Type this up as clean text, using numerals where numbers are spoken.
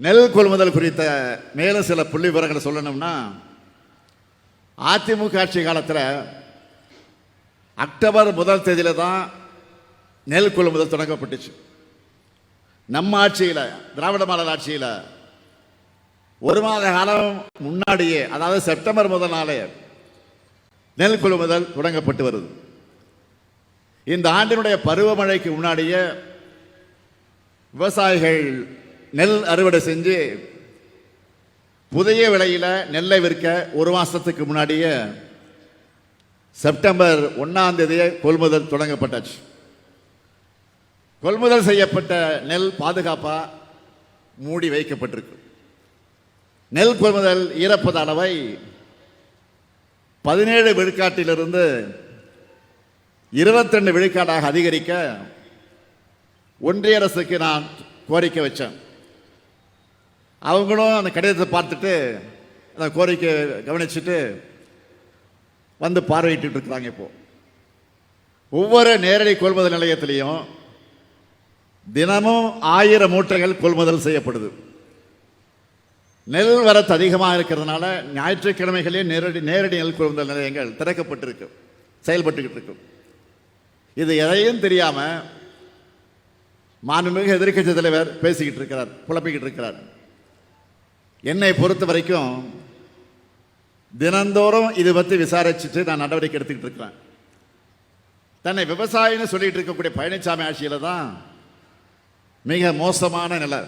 நெல் கொள்முதல் குறித்த மேலும் சில புள்ளி விவரங்களை சொல்லணும்னா, அதிமுக ஆட்சி காலத்தில் அக்டோபர் 1 தேதியில் தான் நெல் கொள்முதல் தொடங்கப்பட்டுச்சு. நம்ம ஆட்சியில், திராவிட மாடல் ஆட்சியில் ஒரு மாத காலம் முன்னாடியே, அதாவது செப்டம்பர் 1 நெல் கொள்முதல் தொடங்கப்பட்டு வருது. இந்த ஆண்டினுடைய பருவமழைக்கு முன்னாடியே விவசாயிகள் நெல் அறுவடை செஞ்சு புதிய விலையில் நெல்லை விற்க ஒரு மாசத்துக்கு முன்னாடியே செப்டம்பர் 1 தேதியே கொள்முதல் தொடங்கப்பட்டாச்சு. கொள்முதல் செய்யப்பட்ட நெல் பாதுகாப்பா மூடி வைக்கப்பட்டிருக்கு. நெல் கொள்முதல் ஈரப்பத அளவை 17 விழுக்காட்டிலிருந்து 22 விழுக்காடாக அதிகரிக்க ஒன்றிய அரசுக்கு நான் கோரிக்கை வச்சேன். அவங்களும் அந்த கடிதத்தை பார்த்துட்டு அந்த கோரிக்கை கவனிச்சுட்டு வந்து பார்வையிட்டு இருக்கிறாங்க. இப்போ ஒவ்வொரு நேரடி கொள்முதல் நிலையத்திலையும் தினமும் 1000 மூட்டைகள் கொள்முதல் செய்யப்படுது. நெல் வரத்து அதிகமாக இருக்கிறதுனால ஞாயிற்றுக்கிழமைகளே நேரடி நெல் கொள்முதல் நிலையங்கள் திறக்கப்பட்டிருக்கு, செயல்பட்டுக்கிட்டு இருக்கு. இது எதையும் தெரியாம மாண்புமிகு எதிர்க்கட்சி தலைவர் பேசிக்கிட்டு இருக்கிறார், குழப்பிக்கிட்டு இருக்கிறார். என்னை பொறுத்த வரைக்கும் தினந்தோறும் இது பற்றி விசாரிச்சுட்டு நான் நடவடிக்கை எடுத்துக்கிட்டு இருக்கிறேன். தன்னை விவசாயின்னு சொல்லிட்டு இருக்கக்கூடிய பழனிசாமி ஆட்சியில தான் மிக மோசமான நிலை.